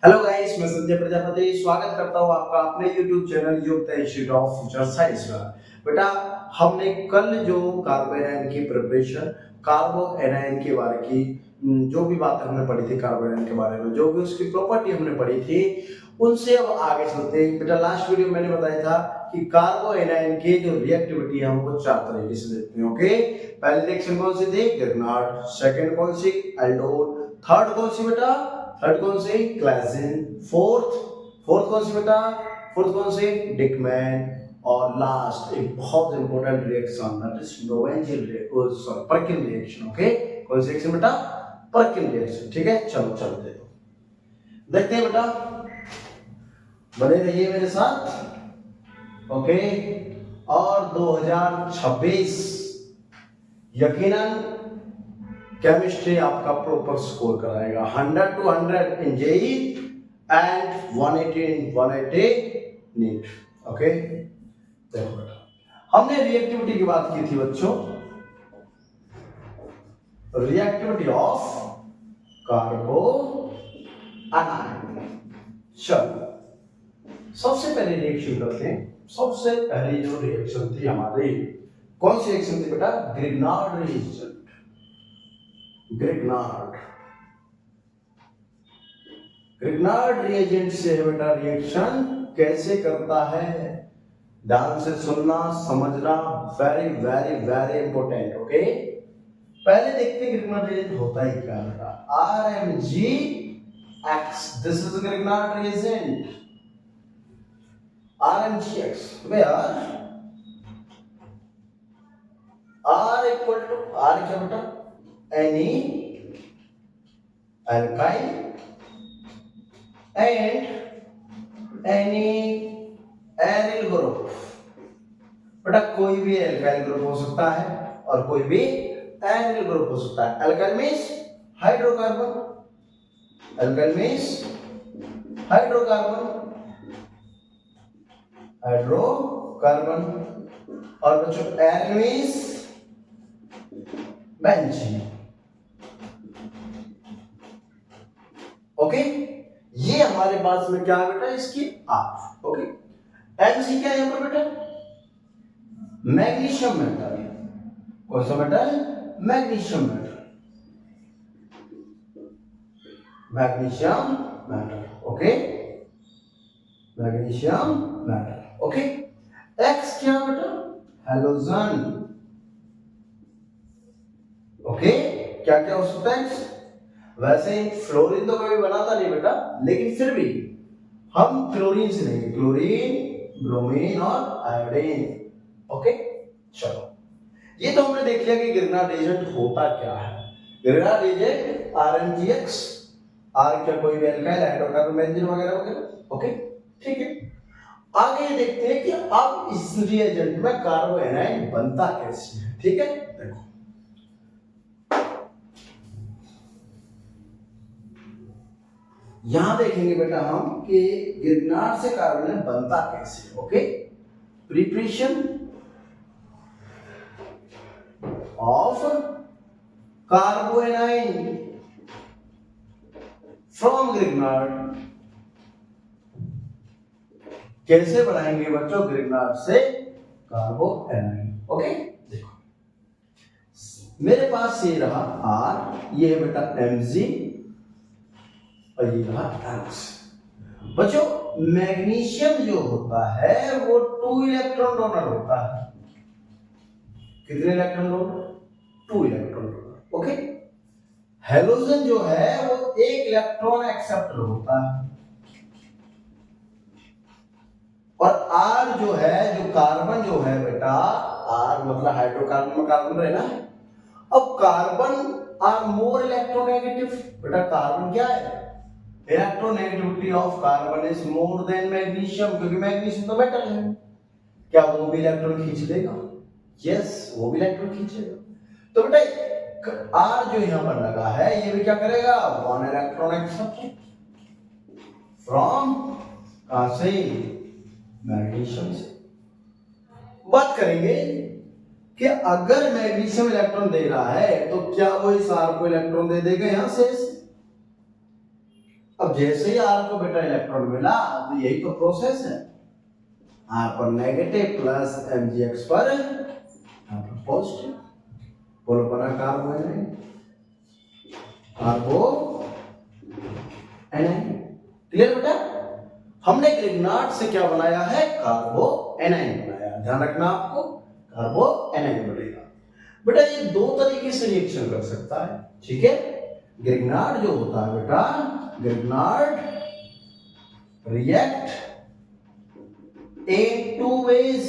Hello guys, मैं संजय प्रजापति स्वागत करता हूं आपका अपने YouTube चैनल योगता इंस्टीट्यूट ऑफ फ्यूचर साइंस में। बेटा, हमने कल जो कार्बो एनायन की प्रिपरेशन, कार्बो एनायन के बारे की जो भी बात हमने पढ़ी थी, कार्बो एनायन के बारे में जो भी उसकी प्रॉपर्टी हमने पढ़ी थी, उनसे अब आगे चलते हैं। बेटा, लास्ट वीडियो मैंने बताया था कि कार्बो एनायन की जो रिएक्टिविटी है हमको चार तरीके से देखते हैं। ओके, पहली रिएक्शन कौन सी थी? ग्रिग्नार्ड। सेकंड कौन सी? एल्डोल। थर्ड कौन सी बेटा? थर्ड कौन सी? क्लाजिन। फोर्थ कौन सी बेटा? फोर्थ कौन सी? डिकमैन। और लास्ट एक बहुत important reaction, that is Knoevenagel sorry Perkin reaction. Okay, कौन सी रिएक्शन बेटा? Perkin reaction. ठीक है, चलो चलते हैं, देखते हैं बेटा, बने रहिए मेरे साथ। ओके, और 2026 यकीनन केमिस्ट्री आपका प्रॉपर स्कोर कराएगा 100 to 100 in JEE and 180 in 180 NEET. Okay, देखो बेटा, हमने रिएक्टिविटी की बात की थी बच्चों, रिएक्टिविटी ऑफ कार्बो एनायन। चलो सबसे पहले रिएक्शन करते हैं। सबसे पहली जो रिएक्शन थी हमारी, कौन सी रिएक्शन थी बेटा? Grignard reaction. ग्रिग्नार्ड रिएजेंट से बेटा रिएक्शन कैसे करता है, ध्यान से सुनना समझना, very very very important. Okay, पहले देखते हैं ग्रिग्नार्ड रिएजेंट होता ही क्या बेटा। RMgX, this is Grignard reagent. RMgX where R equal to R क्या बेटा? Any alkyl and any aryl group। बेटा कोई भी एल्काइल ग्रुप हो सकता है और कोई भी एरिल ग्रुप हो सकता है। Alkyl means hydrocarbon, alkyl means hydrocarbon, hydrocarbon. और बच्चों एरिल मींस बेंजीन। ओके, ये हमारे पास में क्या है बेटा? इसकी आर। ओके, Mg क्या है यहां पर बेटा? Magnesium metal. कौन सा metal? Magnesium metal, magnesium metal. Okay, magnesium metal. Okay, X क्या बेटा? हैलोजन। ओके, क्या क्या हो सकता है? वैसे ही फ्लोरीन तो कभी बनाता नहीं बेटा, लेकिन फिर भी हम क्लोरीन से लेंगे, क्लोरीन, ब्रोमीन और आयोडीन। ओके, चलो ये तो हमने देख लिया कि ग्रिग्नार्ड रिएजेंट होता क्या है। ग्रिग्नार्ड रिएजेंट RMgX, R क्या कोई भी एल्काइल, हाइड्रोकार्बन, बेंजीन वगैरह वगैरह। ओके, ठीक है, आगे देखते हैं कि अब इस रिएजेंट में कार्बो एनायन बनता कैसे है। ठीक है, देखो यहां देखेंगे बेटा हम कि ग्रिग्नार्ड से कार्बन एनायन बनता कैसे। Okay, preparation of कार्बो anion from Grignard. कैसे बनाएंगे बच्चों ग्रिग्नार्ड से कार्बो एनायन? ओके, देखो मेरे पास ये रहा R, ये है बेटा Mg और ये रहा X। बच्चों मैग्नीशियम जो होता है वो 2 इलेक्ट्रॉन डोनर होता है। कितने electron donor? 2 electron donor. Okay, halogen जो है वो 1 इलेक्ट्रॉन एक्सेप्टर होता है। और R जो है, जो कार्बन जो है बेटा, R मतलब हाइड्रोकार्बन में कार्बन रहना है। अब कार्बन आर मोर इलेक्ट्रोनेगेटिव। बेटा कार्बन क्या है? Electronegativity of carbon is more than magnesium, क्योंकि मैग्नीशियम तो मेटल है। क्या वो भी इलेक्ट्रॉन खींच लेगा? यस, वो भी इलेक्ट्रॉन खींचेगा। तो बेटा R जो यहां पर लगा है ये भी क्या करेगा? 1 इलेक्ट्रॉन एक्सेप्ट फ्रॉम कहां से? मैग्नीशियम से। बात करेंगे कि अगर मैग्नीशियम इलेक्ट्रॉन दे रहा है तो क्या वो इस R को इलेक्ट्रॉन दे देगा यहां से? अब जैसे ही R को बेटा इलेक्ट्रॉन मिला तो यही तो प्रोसेस है, R पर नेगेटिव प्लस Mgx पर पॉजिटिव, बोलो बना कार्बो एनाइन, कार्बो एनाइन। क्लियर बेटा? हमने ग्रिग्नार्ड से क्या बनाया है? कार्बो एनाइन बनाया। ध्यान रखना आपको, कार्बो एनाइन बनेगा। बेटा ये दो तरीके से रिएक्शन कर सकता है, ठीक है। ग्रिग्नार्ड जो होता है बेटा, Grignard react in two ways.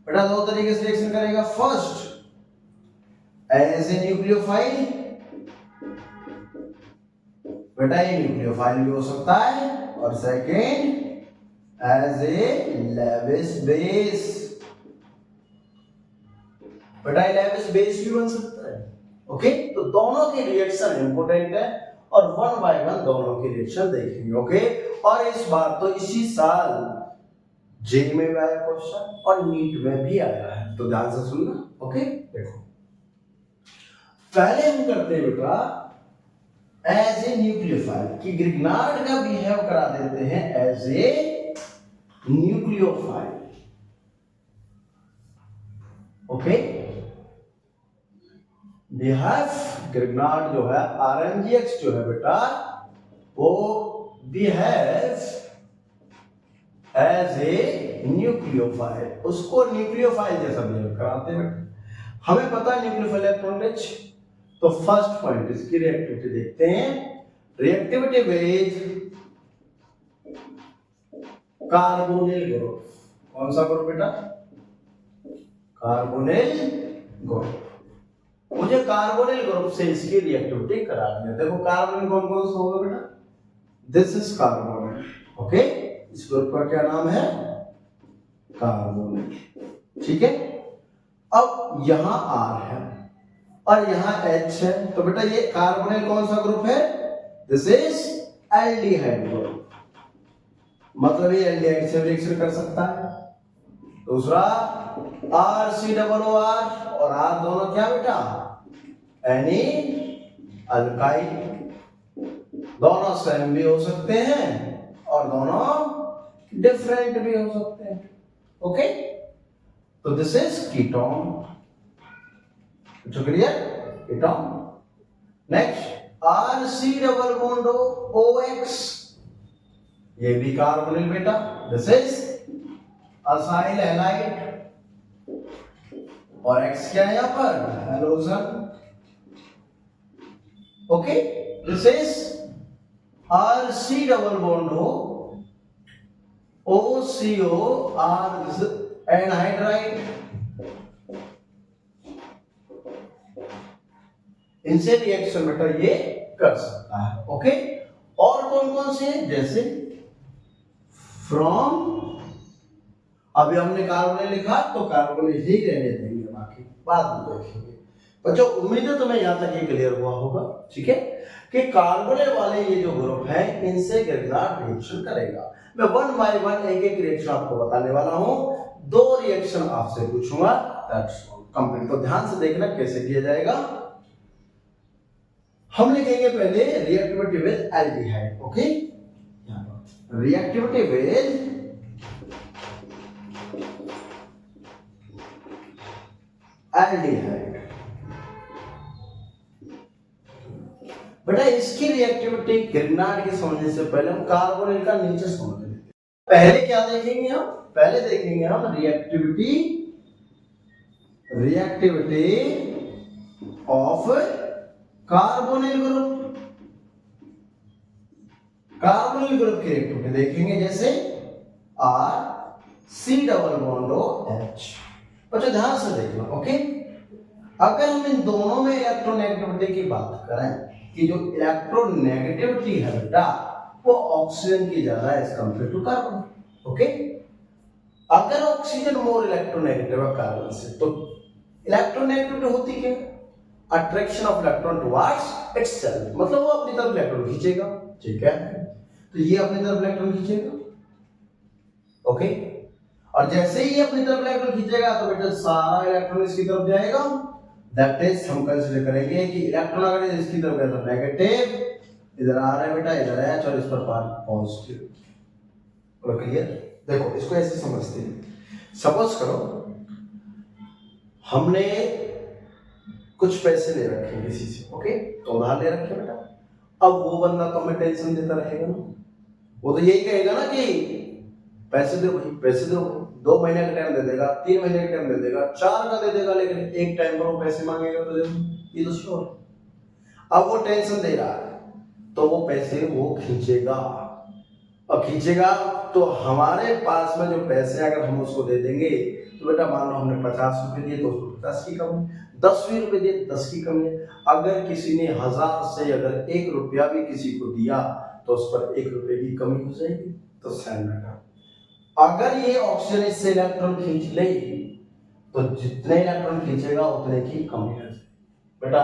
बेटा दो तरीके से रिएक्शन करेगा। फर्स्ट एज ए न्यूक्लियोफाइल, बेटा ये न्यूक्लियोफाइल भी हो सकता है, और second as a Lewis base, बेटा लेविस बेस भी बन सकता है। ओके, तो दोनों की रिएक्शन इंपोर्टेंट है और वन बाय वन दोनों की रिएक्शन देखेंगे। ओके, और इस बार तो इसी साल जे में भी आया क्वेश्चन और नीट में भी आया है, तो ध्यान से सुनना। ओके, देखो पहले हम करते हैं बेटा एज ए न्यूक्लियोफाइल, कि ग्रिग्नार्ड का बिहेव करा देते हैं as a nucleophile. Okay, behave Grignard जो है, RMgx जो है बेटा, वो बिहेव एज ए न्यूक्लियोफाइल, उसको न्यूक्लियोफाइल जैसा बिहेव कराते हैं। हमें पता है न्यूक्लियोफाइल इलेक्ट्रॉन रिच, तो फर्स्ट पॉइंट इसकी रिएक्टिविटी देखते हैं। रिएक्टिविटी विद कार्बोनिल ग्रुप, कौन सा ग्रुप बेटा? Carbonyl group. मुझे कार्बोनिल ग्रुप से इसकी रिएक्टिविटी करानी है। देखो कार्बोनिल कौन कौन सा होगा बेटा? This is carbonyl. ओके, इस ग्रुप का क्या नाम है? कार्बोनिल, ठीक है। अब यहां R है और यहां H है, तो बेटा ये कार्बोनिल कौन सा ग्रुप है? दिस इज एल्डिहाइड ग्रुप, मतलब ये एल्डिहाइड से रिएक्शन कर सकता है। दूसरा RCOOR और R दोनों क्या बेटा? एनी अल्काइल, दोनों सेम भी हो सकते हैं और दोनों डिफरेंट भी हो सकते हैं। ओके, तो दिस इज कीटोन, तो clear? Ketone. Next RC double bond OX, ये भी कार्बोनिल बेटा, दिस इज असाइल हैलाइड, और X क्या है यहां पर? Halogen. Okay, this is RC double bond OCO, R anhydride. इनसे रिएक्शन बेटा ये कर सकता है। ओके, और कौन कौन से? जैसे फ्रॉम, अभी हमने कार्बोनिल लिखा तो कार्बोनिल ही रहने देंगे, बाकी बाद में देखेंगे। बच्चों उम्मीद है तुम्हें यहां तक ये क्लियर हुआ होगा, ठीक है, कि कार्बोनिल वाले ये जो ग्रुप है इनसे ग्रिग्नार्ड रिएक्शन करेगा। मैं वन बाय वन एक एक रिएक्शन आपको बताने वाला हूं, दो रिएक्शन आपसे पूछूंगा, दैट्स कंप्लीट। तो ध्यान से देखना कैसे किया जाएगा। हम लिखेंगे पहले reactivity with aldehyde. Okay, reactivity with aldehyde. बेटा इसकी रिएक्टिविटी ग्रिग्नार्ड की समझने से पहले हम कार्बोनिल का नीचे समझ लेते हैं। पहले क्या देखेंगे हम? पहले देखेंगे हम reactivity of carbonyl group. Carbonyl group की रिएक्टिविटी देखेंगे, जैसे RC डबल बॉन्ड OH। बच्चों ध्यान से देखना। ओके, अगर हम इन दोनों में इलेक्ट्रोनेगेटिविटी की बात करें कि जो इलेक्ट्रोनेगेटिविटी है बेटा वो ऑक्सीजन की ज्यादा है as compare to carbon. Okay, अगर ऑक्सीजन मोर इलेक्ट्रोनेगेटिव है कार्बन से, तो इलेक्ट्रोनेगेटिविटी होती क्या? Attraction of electron towards itself, मतलब वो अपनी तरफ इलेक्ट्रॉन खींचेगा, ठीक है, तो ये अपनी तरफ इलेक्ट्रॉन खींचेगा। ओके, और जैसे ही अपनी तरफ इलेक्ट्रॉन खींचेगा तो बेटा सारा इलेक्ट्रॉन इसकी तरफ जाएगा। दैट इज हम कंसीडर करेंगे कि इलेक्ट्रॉन अगर इसकी तरफ गया तो नेगेटिव, इधर आ रहा है बेटा, इधर H और इस पर पॉजिटिव। बोलो क्लियर। देखो इसको ऐसे समझते हैं, सपोज करो हमने कुछ पैसे ले रखे किसी से, ओके, तो उधार ले रखे बेटा। अब वो बंदा तो हमें टेंशन देता रहेगा ना, वो तो यही कहेगा ना कि पैसे दो भाई, पैसे दो। 2 महीने का टाइम दे देगा, 3 महीने का टाइम दे देगा, 4 का दे देगा, लेकिन एक टाइम पर वो पैसे मांगेगा तो ये तो श्योर। अब वो टेंशन दे रहा है तो वो पैसे वो खींचेगा, और खींचेगा तो हमारे पास में जो पैसे अगर हम उसको दे देंगे तो बेटा मान लो हमने 50 रुपए दिए तो उसको 50 की कमी, 10 भी रुपए दिए 10 की कमी है। अगर किसी ने 1000 से अगर 1 रुपया भी किसी को दिया तो उस पर 1 रुपए की कमी हो जाएगी। तो सेम बेटा अगर ये ऑक्सीजन इससे इलेक्ट्रॉन खींच ले तो जितने इलेक्ट्रॉन खींचेगा उतने की कमी है बेटा।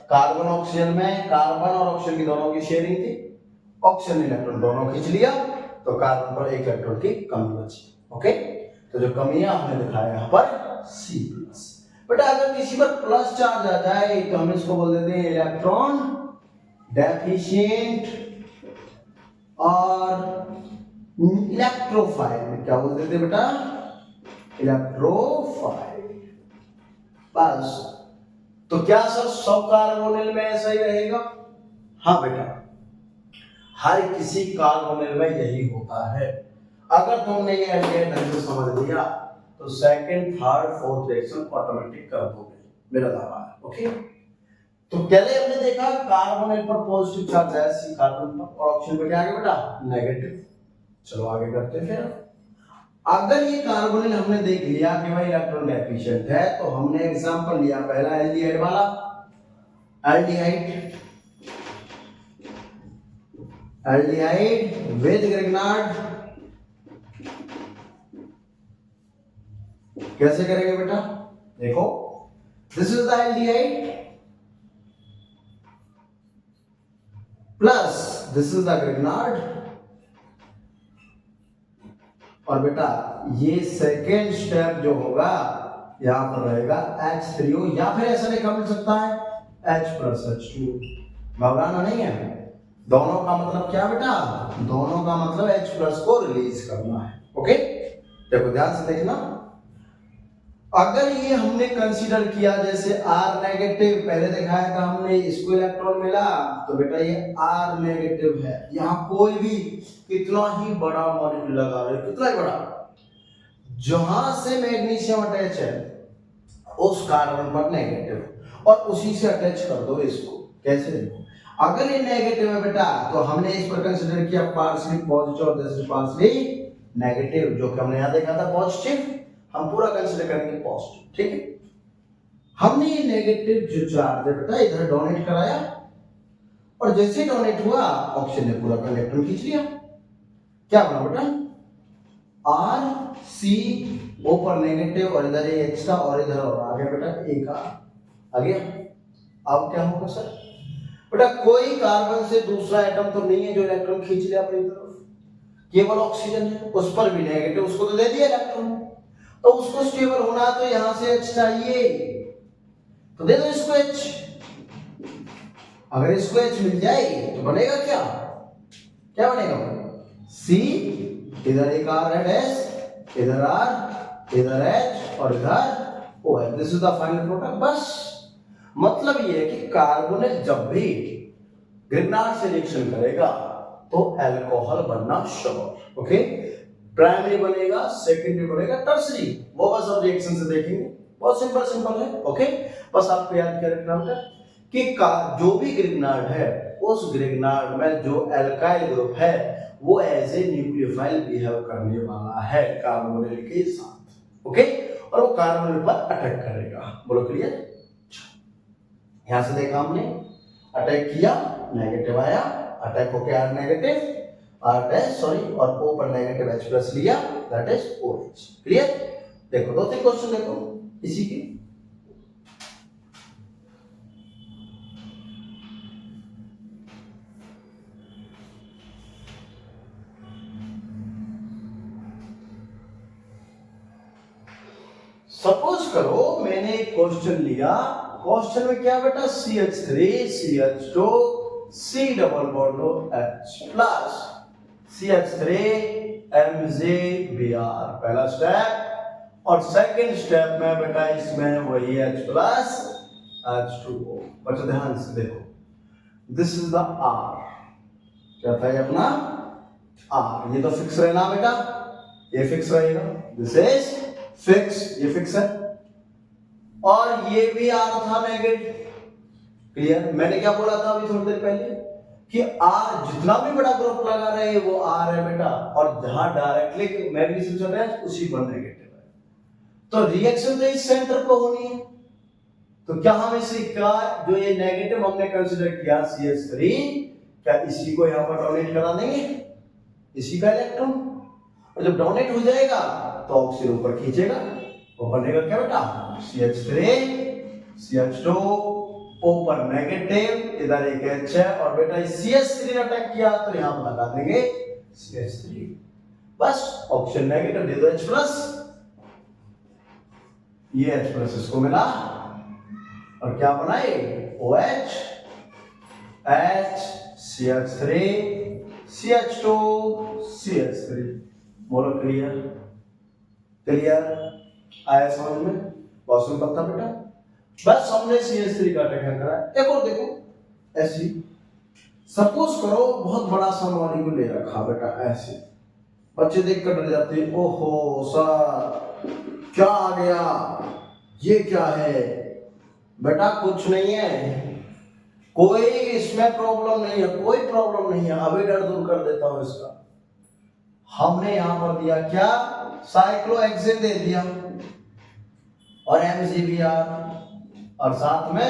कार्बन ऑक्सीजन में कार्बन और ऑक्सीजन की दोनों की शेयरिंग थी, ऑक्सीजन ने इलेक्ट्रॉन दोनों खींच लिया तो कार्बन पर 1 इलेक्ट्रॉन की कमी बची। ओके, तो जो कमी है हमने दिखाया यहाँ पर C+। बेटा अगर किसी पर प्लस चार्ज आ जाए तो हम इसको बोल देते हैं इलेक्ट्रॉन डेफिशिएंट और इलेक्ट्रोफाइल। क्या बोल देते बेटा? इलेक्ट्रोफाइल। बस। तो क्या सर सब कार्बोनिल में ऐसा ही रहेगा? हाँ बेटा, हर किसी कार्बोनिल में यही होता है। अगर तुमने ये एल्डिहाइड ढंग से समझ लिया तो second, third, fourth reaction automatic कर दोगे, मेरा दावा है। ओके, तो पहले हमने देखा कार्बोनिल पर पॉजिटिव चार्ज है, सी कार्बन पर, और ऑक्सीजन पे क्या आ गया बेटा? नेगेटिव। चलो आगे करते हैं। फिर अगर ये कार्बोनिल हमने देख लिया कि भाई इलेक्ट्रॉन डेफिशिएंट है तो हमने एग्जांपल लिया पहला एल्डिहाइड वाला, एल्डिहाइड विद ग्रिग्नार्ड। कैसे करेंगे बेटा? देखो, this is the aldehyde plus this is the Grignard, और बेटा ये सेकेंड स्टेप जो होगा यहां पर रहेगा H3O, या फिर ऐसा लिखा मिल सकता है H+H2। घबराना नहीं है, दोनों का मतलब क्या बेटा? दोनों का मतलब H+ को रिलीज करना है। ओके, देखो ध्यान से देखना, अगर ये हमने कंसीडर किया जैसे R नेगेटिव, पहले दिखाया था हमने, इसको इलेक्ट्रॉन मिला तो बेटा ये R नेगेटिव है। यहां कोई भी कितना ही बड़ा मॉलिक्यूल लगा रहे, कितना ही बड़ा, जहां से मैग्नीशियम अटैच है उस कार्बन पर नेगेटिव, और उसी से अटैच कर दो इसको। कैसे देखो, अगर ये नेगेटिव है बेटा तो हमने इस पर कंसीडर किया पार्शियली पॉजिटिव और दिस इज पार्शियली नेगेटिव, जो कि हमने यहां देखा था पॉजिटिव, हम पूरा कंसीडर करेंगे पॉजिटिव। ठीक है, हमने ये नेगेटिव जो चार्ज है बेटा इधर डोनेट कराया, और जैसे डोनेट हुआ ऑक्सीजन ने पूरा इलेक्ट्रॉन खींच लिया। क्या बना बेटा? R C O पर नेगेटिव, और इधर H था, और इधर और आ गया बेटा A का आ गया। अब क्या होगा सर? बेटा कोई कार्बन से दूसरा एटम तो नहीं है जो इलेक्ट्रॉन खींच लिया अपनी तरफ, केवल ऑक्सीजन है, उस पर भी नेगेटिव, उसको तो दे दिया इलेक्ट्रॉन, तो उसको स्टेबल होना तो यहां से H चाहिए, तो दे दो इसको H। अगर इसको H मिल जाए तो बनेगा क्या? क्या बनेगा? C, इधर एक R है डैश, इधर R, इधर H, और इधर OH। This is the final product. बस मतलब ये है कि कार्बोनिल जब भी ग्रिग्नार्ड से रिएक्शन करेगा तो अल्कोहल बनना श्योर। ओके, प्राइमरी बनेगा, सेकेंडरी बनेगा, टर्सरी, वो बस अब रिएक्शन से देखेंगे, बहुत सिंपल है। ओके, बस आपको याद क्या रखना होगा कि जो भी ग्रिग्नार्ड है उस ग्रिग्नार्ड में जो एल्काइल ग्रुप है वो एज ए न्यूक्लियोफाइल बिहेव करने वाला है कार्बोनिल के साथ। ओके, और वो कार्बोनिल पर अटैक करेगा। बोलो क्लियर? यहां से देखा हमने, अटैक किया, नेगेटिव आया, अटैक होके R negative, R dash sorry, और O पर नेगेटिव H+ लिया, दैट इज OH। क्लियर? देखो 2-3 क्वेश्चन देखो इसी के। सपोज करो मैंने एक क्वेश्चन लिया, क्वेश्चन में क्या बेटा? CH3, CH2, C double bond OH plus CH3MgBr पहला स्टेप। और सेकंड स्टेप में बेटा इसमें वही H प्लस H2O। बच्चों ध्यान से देखो, दिस इज द R, क्या था ये अपना R, ये तो फिक्स रहना बेटा, ये फिक्स रहेगा, दिस इज फिक्स, ये फिक्स है। और ये भी R था नेगेटिव, क्लियर। मैंने क्या बोला था अभी थोड़ी देर पहले कि R जितना भी बड़ा ग्रुप लगा रहे वो R है बेटा, और जहां डायरेक्टली मैग्नीशियम चल रहा है उसी पर नेगेटिव है, तो रिएक्शन तो इस सेंटर पर होनी है। तो क्या हम इसी का जो ये नेगेटिव हमने कंसीडर किया CH3, क्या इसी को यहां पर डोनेट करा देंगे, इसी का इलेक्ट्रॉन, और जब डोनेट हो जाएगा तो ऑक्सीजन ऊपर खींचेगा, वो बनेगा क्या बेटा CH3 CH2 ऊपर नेगेटिव, इधर एक H है, और बेटा CH3 ने अटैक किया तो यहां पर लगा देंगे CH3, बस ऑक्सीजन नेगेटिव दे दो H प्लस, ये H प्लस इसको मिला, और क्या बनाए OH H CH3 CH2 CH3। बोलो क्लियर, क्लियर आया समझ में, बहुत सिंपल था बेटा। बस हमने CH3 का अटैक करा। एक और देखो ऐसी, सपोज करो बहुत बड़ा सा मॉलिक्यूल ले रखा बेटा ऐसे, बच्चे देख कर डर जाते हैं, ओहो सर क्या आ गया, ये क्या है बेटा, कुछ नहीं है, कोई इसमें प्रॉब्लम नहीं है, कोई प्रॉब्लम नहीं है, अभी डर दूर कर देता हूं इसका। हमने यहां पर दिया क्या, साइक्लोहेक्सेन दे दिया और MgBr, और साथ में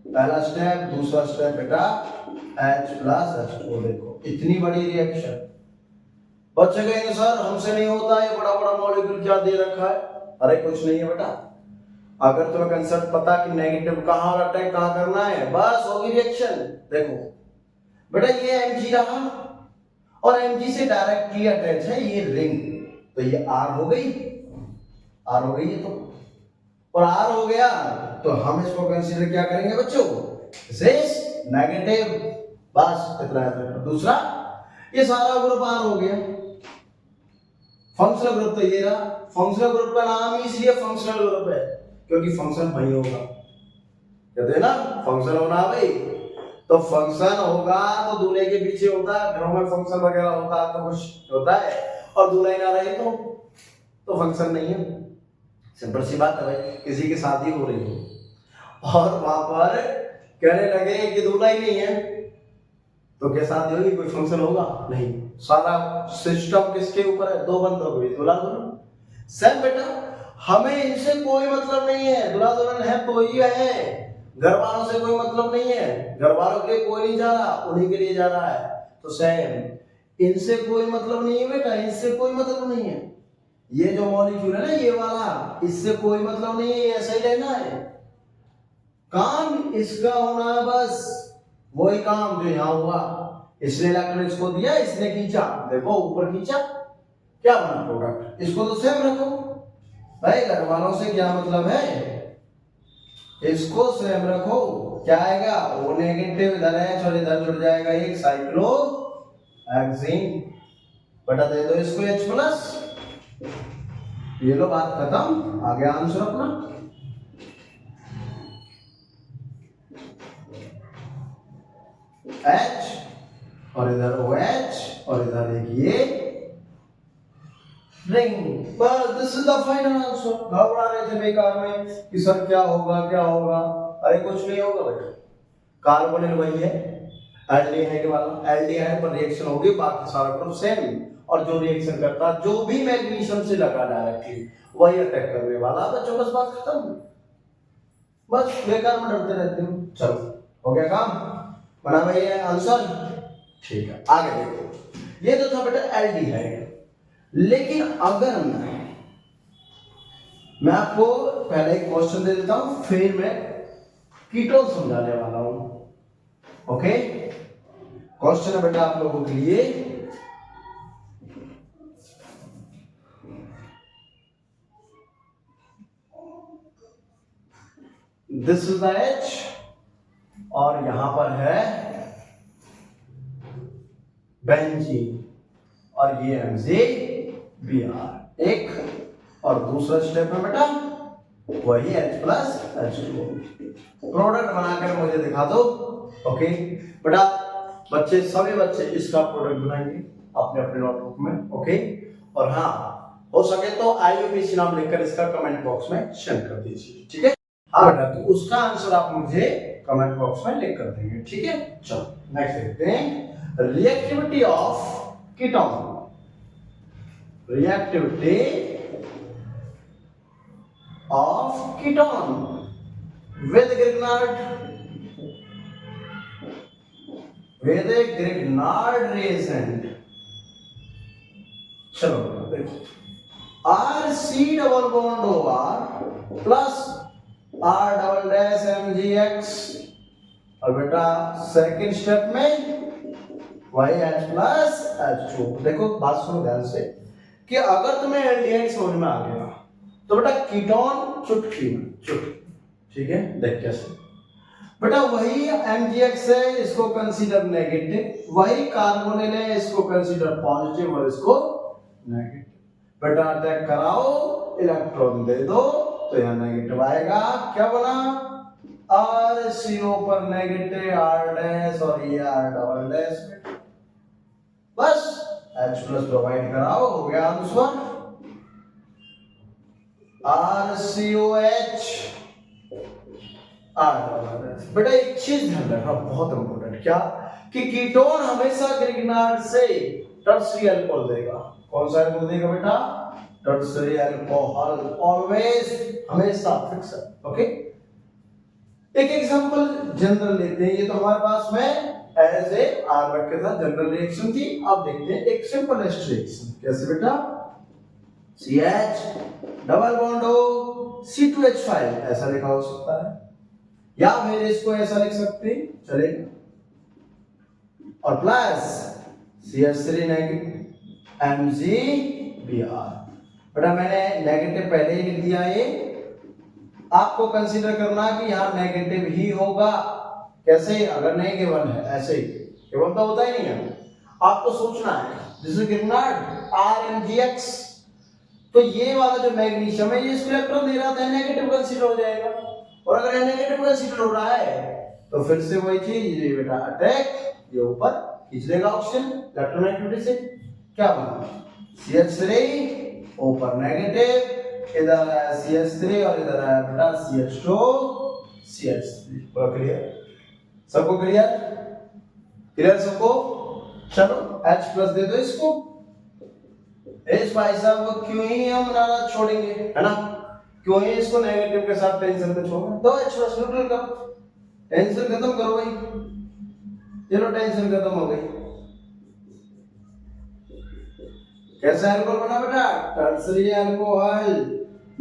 पहला स्टेप, दूसरा स्टेप बेटा H प्लस H2O। देखो इतनी बड़ी रिएक्शन, बच्चे कहेंगे सर हमसे नहीं होता, ये बड़ा बड़ा मॉलिक्यूल क्या दे रखा है, अरे कुछ नहीं है बेटा, अगर तुम्हें कंसेप्ट पता कि नेगेटिव कहां और अटैक कहां करना है, बस होगी रिएक्शन। देखो बेटा ये Mg रहा, और Mg से डायरेक्टली अटैच है ये रिंग, तो ये R हो गई, R हो गई ये तो, और R हो गया तो हम इसको कंसीडर क्या करेंगे बच्चों, दिस नेगेटिव, बस इतना है। दूसरा ये सारा ग्रुप R हो गया, फंक्शनल ग्रुप तो ये रहा, फंक्शनल ग्रुप का नाम ही इसलिए फंक्शनल ग्रुप है क्योंकि फंक्शन वही होगा, कहते हैं ना फंक्शन होना भाई, तो फंक्शन होगा तो दूल्हे के पीछे होता है, घरों में फंक्शन वगैरह होता है तो कुछ होता है, और दूल्हा ना रहे तो फंक्शन नहीं है, सिंपल सी बात है भाई। किसी की शादी हो रही हो और वहां पर कहने लगे कि दूल्हा ही नहीं है, तो क्या शादी होगी, कोई फंक्शन होगा नहीं, सारा सिस्टम किसके ऊपर है, दो बंदों के बीच, दूल्हा दुल्हन। सेम बेटा हमें इनसे कोई मतलब नहीं है, दूल्हा दुल्हन है तो ही है, घर वालों से कोई मतलब नहीं है, घर वालों के लिए कोई नहीं जा रहा, उन्हीं के लिए जा रहा है, तो सेम इनसे कोई मतलब नहीं है बेटा, इनसे कोई मतलब नहीं है, ये जो मॉलिक्यूल है ना ये वाला, इससे कोई मतलब नहीं है, ऐसा ही रहना है, काम इसका होना है बस, वही काम जो यहाँ हुआ, इसने इलेक्ट्रॉन इसको दिया, इसने खींचा, देखो ऊपर खींचा, क्या बना प्रोडक्ट, इसको तो सेम रखो भाई, घर वालों से क्या मतलब है, इसको सेम रखो, क्या आएगा O नेगेटिव इधर है, और इधर जुड़ जाएगा एक साइक्लोहेक्सेन, बटा दे दो इसको H प्लस, ये लो बात खत्म, आ गया आंसर अपना। H और इधर OH और इधर एक ये रिंग, बस this is the final answer. घबरा रहे थे बेकार में कि सर क्या होगा क्या होगा, अरे कुछ नहीं होगा बेटा, कार्बोनिल वही है, एल्डिहाइड वाला, एल्डिहाइड पर रिएक्शन होगी, बाकी सारा ग्रुप सेम, और जो रिएक्शन करता जो भी मैग्नीशियम से लगा डायरेक्टली वही अटैक करने वाला, बच्चों बस बात खत्म, बस बेकार में डरते रहते हो। चलो हो गया काम, बना भाई ये आंसर, ठीक है आगे देखो, ये तो था बेटा एल्डिहाइड, लेकिन अगर मैं आपको पहले एक क्वेश्चन दे देता हूं, फिर मैं कीटोन समझाने वाला हूं, ओके। क्वेश्चन है बेटा आप लोगों के लिए, दिस इज द H और यहां पर है बेंजीन, और ये MgBr एक, और दूसरा स्टेप में बेटा वही H+H2 प्रोडक्ट बनाकर मुझे दिखा दो। ओके बेटा, बच्चे सभी बच्चे इसका प्रोडक्ट बनाएंगे अपने अपने नोटबुक में। ओके, और हाँ हो सके तो IUPAC नाम लिखकर इसका कमेंट बॉक्स में सेंड कर दीजिए, ठीक है। हाँ बेटा, तो उसका आंसर आप मुझे कमेंट बॉक्स में लिख कर देंगे, ठीक है। चलो नेक्स्ट देखते हैं, reactivity of ketone. Reactivity of ketone with Grignard reagent। चलो देखो, RC double bond OR plus R double dash MgX, और बेटा सेकंड स्टेप में वही H+H2। देखो बात सुनो ध्यान से कि अगर तुम्हें एल्डिहाइड समझ में आ गया तो बेटा कीटोन चुटकी में चुटकी, ठीक है। देख कैसे बेटा, वही MgX है, इसको कंसीडर नेगेटिव, वही कार्बोनिल है, इसको कंसीडर पॉजिटिव और इसको नेगेटिव। बेटा अटैक कराओ, इलेक्ट्रॉन दे दो तो यहां नेगेटिव आएगा। क्या बना? RCO पर नेगेटिव R डैश और ये R डबल डैश, बस H+ प्रोवाइड कराओ, हो गया आंसर RCOH R। बेटा एक चीज ध्यान रखना बहुत इंपॉर्टेंट, क्या कि कीटोन हमेशा ग्रिग्नार्ड से टर्शियरी अल्कोहल देगा। कौन सा अल्कोहल देगा बेटा? टर्शियरी अल्कोहल, ऑलवेज, हमेशा, फिक्स। ओके, एक एग्जांपल जनरल लेते हैं, ये तो हमारे पास में एज ए आर रख के था, जनरल रिएक्शन थी। अब देखते हैं एक सिंपलेस्ट रिएक्शन, कैसे बेटा? CH double bond O C2H5 ऐसा लिखा हो सकता है, या फिर इसको ऐसा लिख सकते हैं, चलेगा, और प्लस CH3 नेगेटिव MgBr। बेटा मैंने नेगेटिव पहले ही लिख दिया, ये आपको कंसीडर करना कि यहां नेगेटिव ही होगा। कैसे? अगर नहीं गिवन है ऐसे ही, गिवन तो होता ही नहीं है, आपको सोचना है। दिस इज ग्रिग्नार्ड RMgX, तो ये वाला जो मैग्नीशियम है ये इसको इलेक्ट्रॉन दे रहा था, नेगेटिव कंसीडर हो जाएगा, और अगर ये नेगेटिव कंसीडर हो रहा है तो फिर से वही चीज, ये बेटा अटैक, ये ऊपर खींच लेगा ऑक्सीजन इलेक्ट्रोनेगेटिविटी से। क्या बना? CH3 ऊपर नेगेटिव, इधर है CH3 और इधर है बेटा CH2 CH3। पूरा क्लियर? सबको क्लियर? क्लियर सबको? चलो H+ दे दो इसको। इस भाई साहब को क्यों ही हम नाराज छोड़ेंगे, है ना? क्यों ही इसको नेगेटिव के साथ टेंशन पे छोड़ें? दो H+ न्यूट्रल का, टेंशन खत्म करो भाई। चलो टेंशन खत्म हो गई। कैसा अल्कोहल बना बेटा? Tertiary alcohol.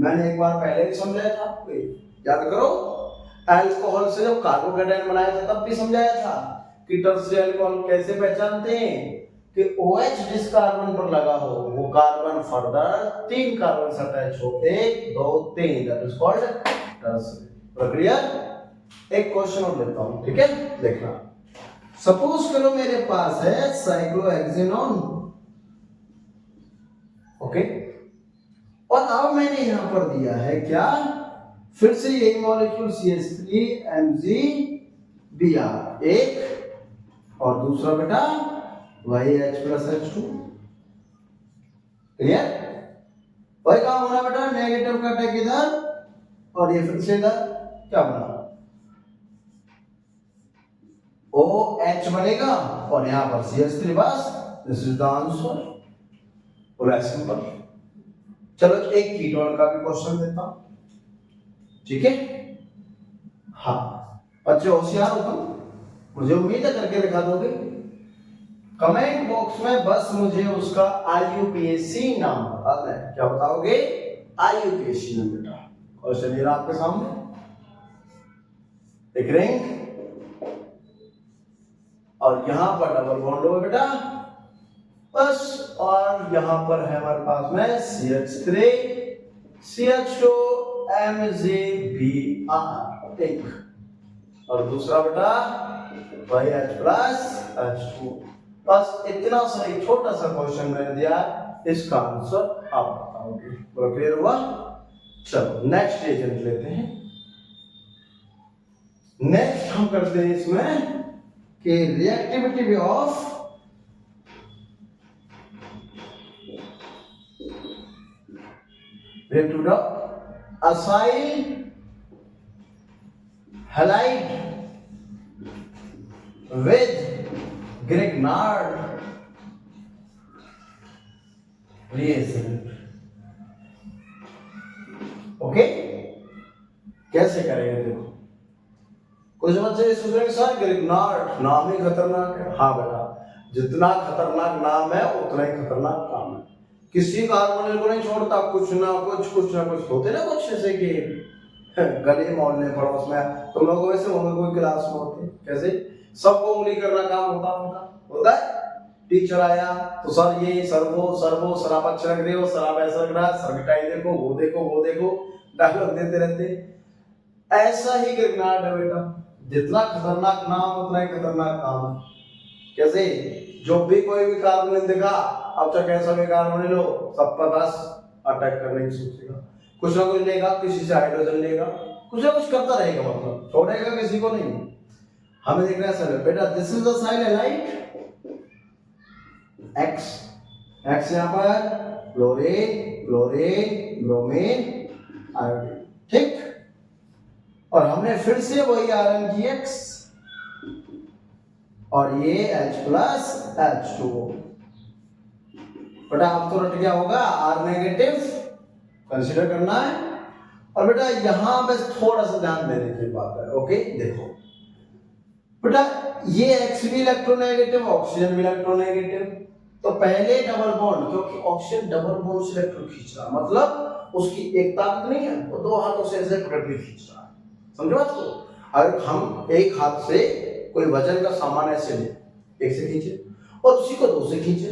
मैंने एक बार पहले भी समझाया था आपको, याद करो। अल्कोहल से जब कार्बोकेटायन बनाया था तब भी समझाया था कि टर्शियरी अल्कोहल कैसे पहचानते हैं कि OH जिस कार्बन पर लगा हो वो कार्बन फर्दर 3 कार्बन से अटैच हो, 1 2 3, दैट इज कॉल्ड टर्शियरी। प्रक्रिया। एक क्वेश्चन और लेता हूं, ठीक है, देखना। सपोज करो मेरे पास है साइक्लोहेक्सेनोन, ओके, और अब मैंने यहां पर दिया है क्या? फिर से यही मॉलिक्यूल CH3 MgBr एक, और दूसरा बेटा वही H+H2। क्लियर? वही काम होना बेटा, नेगेटिव का अटैक इधर और ये फिर से इधर, क्या बना? OH बनेगा और यहां पर CH3, बस दिस इज द आंसर। पूरा सिंपल। चलो एक कीटोन का भी क्वेश्चन देता हूं, ठीक है। हाँ बच्चे होशियार हो तुम, मुझे उम्मीद है करके दिखा दोगे। कमेंट बॉक्स में बस मुझे उसका IUPAC नाम बता दें। क्या बताओगे? IUPAC नाम बेटा। क्वेश्चन ये आपके सामने, एक रिंग और यहां पर डबल बॉन्ड हो बेटा, बस, और यहां पर है हमारे पास में CH3 CH2 MgBr एक, और दूसरा बेटा वही H+H2। बस इतना सा एक छोटा सा क्वेश्चन मैंने दिया, इसका आंसर आप बताओगे। बोलो क्लियर हुआ? चलो नेक्स्ट एजेंट लेते हैं। नेक्स्ट हम करते हैं इसमें कि reactivity of acyl halide with Grignard reagent। Okay, कैसे करेंगे देखो। कुछ बच्चे सोचेंगे सर ग्रिग्नार्ड नाम ही खतरनाक है। हाँ बेटा, जितना खतरनाक नाम है उतना ही खतरनाक काम है। किसी कार्बोनिल को नहीं छोड़ता, कुछ ना कुछ होते ना कुछ जैसे कि गली मोहल्ले पड़ोस में तुम लोगों वैसे होंगे, कोई क्लास में होते कैसे सबको उंगली करना काम होता है। टीचर आया तो सर ये सर वो सर आप अच्छा लग रहे हो, सर आप ऐसा लग रहा है, सर मिठाई देखो, वो देखो डायलॉग देते रहते। ऐसा ही ग्रिग्नार्ड है बेटा, जितना खतरनाक नाम उतना ही खतरनाक काम है। कैसे जो भी कोई भी कार्बोनिल दिखा, अब चाहे कैसा भी कार्बोनिल हो, सब पर बस अटैक करने की सोचेगा, कुछ ना कुछ लेगा, किसी से हाइड्रोजन लेगा, कुछ ना कुछ करता रहेगा, मतलब छोड़ेगा किसी को नहीं। हमें देखना है सर बेटा, this is the sign halide X यहां पर क्लोरीन ब्रोमीन आयोडीन, ठीक। और हमने फिर से वही आयरन की एक्स और ये H+H2O। बेटा अब तो रट गया होगा, R नेगेटिव कंसीडर करना है। और बेटा यहां बस थोड़ा सा ध्यान देने की बात है। ओके देखो बेटा, ये X भी इलेक्ट्रोनेगेटिव, ऑक्सीजन भी इलेक्ट्रोनेगेटिव, तो पहले डबल बॉन्ड, क्योंकि ऑक्सीजन डबल बॉन्ड से इलेक्ट्रॉन खींच रहा है, मतलब उसकी एक ताकत नहीं है, वो दो हाथों से ऐसे पकड़ के खींच रहा है। समझो बात को? अगर हम एक हाथ से कोई वजन का सामान ऐसे ले, एक से खींचे और उसी को दो से खींचे,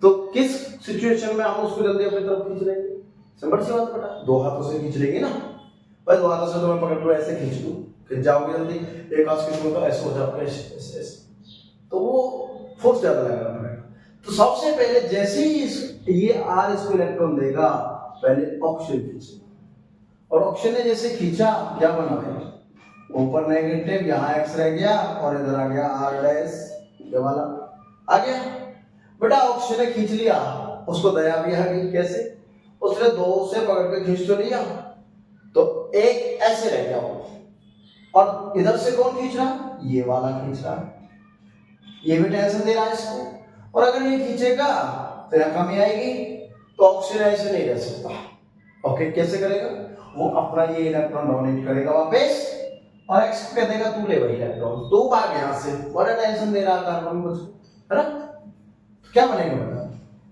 तो किस सिचुएशन में हम उसको जल्दी अपनी तरफ खींच लेंगे? सिंपल सी बात बेटा, दो हाथों से खींच लेंगे ना। भाई दो हाथों से तो मैं पकड़ लो, ऐसे खींच लूं, खींच जाओगे जल्दी, एक हाथ खींच लो तो ऐसे हो जाओगे, ऐसे, तो वो फोर्स ज्यादा लगेगा पड़ेगा। तो सबसे पहले जैसे ही ये R इसको इलेक्ट्रॉन देगा, पहले ऑक्सीजन खींचेगा, और ऑक्सीजन ने जैसे खींचा, क्या बना है? ऊपर नेगेटिव, यहाँ X रह गया और इधर आ गया R' ये वाला आ गया। बेटा ऑक्सीजन ने खींच लिया, उसको दया भी आ गई। कैसे? उसने दो से पकड़ के खींच तो लिया, तो एक ऐसे रह गया, और इधर से कौन खींच रहा? ये वाला खींच रहा है, ये भी टेंशन दे रहा है इसको। और अगर ये खींचेगा तो यहाँ कमी आएगी, तो ऑक्सीजन ऐसे नहीं रह सकता। ओके, कैसे करेगा? वो अपना ये इलेक्ट्रॉन डोनेट करेगा वापस, और एक्स को कह देगा तू ले वही इलेक्ट्रॉन, तू भाग यहाँ से, बड़ा टेंशन दे रहा कार्बन को, है ना? क्या बनेगा बेटा?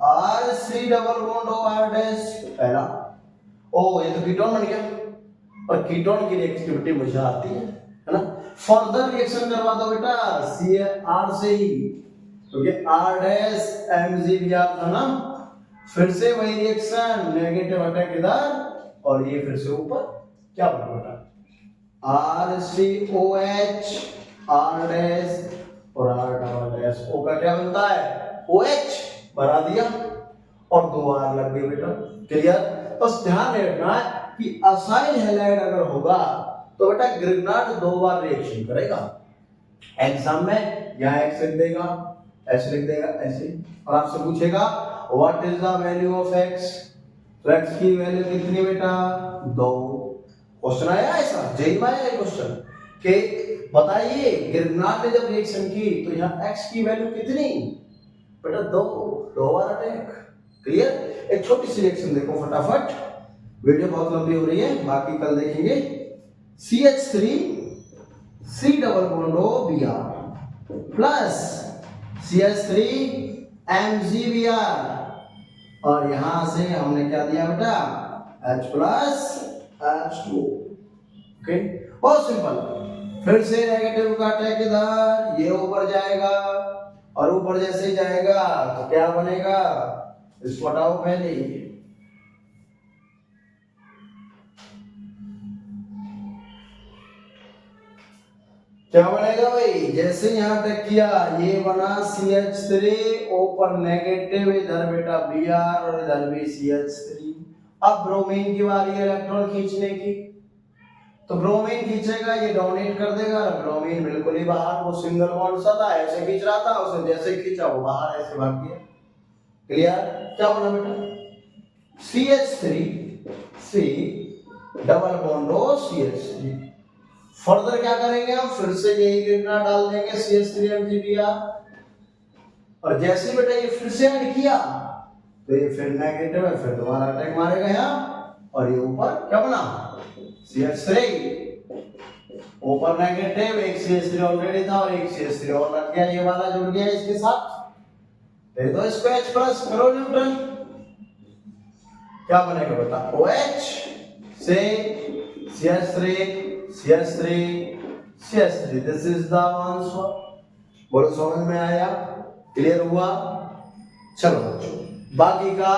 R3 डबल बॉन्ड OR' पहला, ओ ये तो कीटोन बन गया, और कीटोन की रिएक्टिविटी मुझे आती है ना? फर्दर रिएक्शन करवा दो बेटा CR से ही, क्योंकि R' MgBr था ना, फिर से वही रिएक्शन, नेगेटिव अटैक इधर, और ये फिर से ऊपर क्या बना बेटा? RCOH R' और R', O का क्या बनता है? OH बना दिया, और दो R लग गए बेटा। क्लियर? बस ध्यान रखना कि असाइल हैलाइड अगर होगा तो बेटा ग्रिग्नार्ड दो बार रिएक्शन करेगा। एग्जाम में यहाँ X लिख देगा, ऐसे लिख देगा, ऐसे, और आपसे पूछेगा what is the value of X, तो X की वैल्यू कितनी बेटा? 2। क्वेश्चन आया ऐसा, जेई में आया क्वेश्चन कि बताइए ग्रिग्नार्ड ने जब रिएक्शन की तो यहाँ X की वैल्यू कितनी? बेटा 2 बार अटैक। क्लियर? एक छोटी सी रिएक्शन देखो फटाफट, वीडियो बहुत लंबी हो रही है, बाकी कल देखेंगे। CH3 C double bond OBr plus CH3 MgBr, और यहां से हमने क्या दिया बेटा? H+H2O। ओके, बहुत सिंपल। फिर से नेगेटिव का अटैक इधर, ये ऊपर जाएगा, और ऊपर जैसे ही जाएगा तो क्या बनेगा? इसको हटाओ पहले, क्या बनेगा भाई, जैसे यहाँ तक किया ये बना CH3 ऊपर नेगेटिव, इधर बेटा Br और इधर भी CH3। अब ब्रोमीन की बारी है इलेक्ट्रॉन खींचने की, तो ब्रोमीन खींचेगा, ये डोनेट कर देगा, ब्रोमीन बिल्कुल ही बाहर, वो सिंगल बॉन्ड सा था ऐसे खींच रहा था, उसे जैसे खींचा वो बाहर ऐसे भाग गया। क्लियर? क्या बना बेटा, CH3 C double bond O CH3। Further क्या करेंगे हम, फिर से यही गिरना डाल देंगे CH3 और जैसे बेटा ये फिर से ऐड किया तो ये फिर नेगेटिव है, फिर दोबारा अटैक मारेगा यहाँ, और ये ऊपर क्या बना CH3 ऊपर नेगेटिव, एक CH3 ऑलरेडी था और एक CH3 और लग गया, ये वाला जुड़ गया इसके साथ, तो इसको H प्लस करो न्यूट्रल, क्या बनेगा बेटा OH से CH3 this is the answer. बोलो समझ में आया, क्लियर हुआ? चलो बच्चों, बाकी का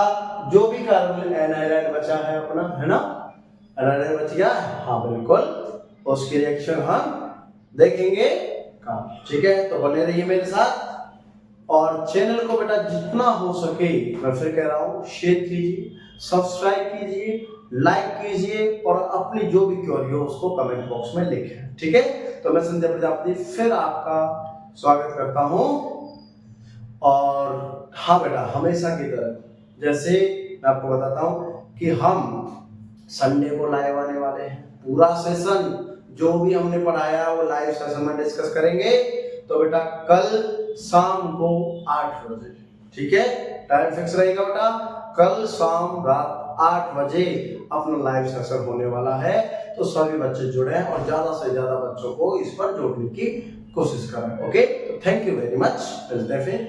जो भी कार्बन एनाइड बचा है अपना, है ना, एनाइड बच गया, हाँ बिल्कुल, उसकी रिएक्शन हम देखेंगे काम, ठीक है? तो बने रहिए मेरे साथ, और चैनल को बेटा जितना हो सके मैं फिर कह रहा हूँ शेयर कीजिए, सब्सक्राइब कीजिए, लाइक कीजिए, और अपनी जो भी क्वेरी हो उसको कमेंट बॉक्स में लिखें, ठीक है? तो मैं संजय प्रजापति फिर आपका स्वागत करता हूँ। और हाँ बेटा, हमेशा की तरह जैसे मैं आपको बताता हूँ कि हम संडे को लाइव आने वाले हैं, पूरा सेशन जो भी हमने पढ़ाया वो लाइव सेशन में डिस्कस करेंगे। तो बेटा कल शाम को 8 बजे, ठीक है, टाइम फिक्स रहेगा बेटा, कल शाम रात 8 बजे अपना लाइव सेशन होने वाला है। तो सभी बच्चे जुड़े हैं और ज्यादा से ज्यादा बच्चों को इस पर जोड़ने की कोशिश करें। Okay, thank you very much, मिलते हैं फिर।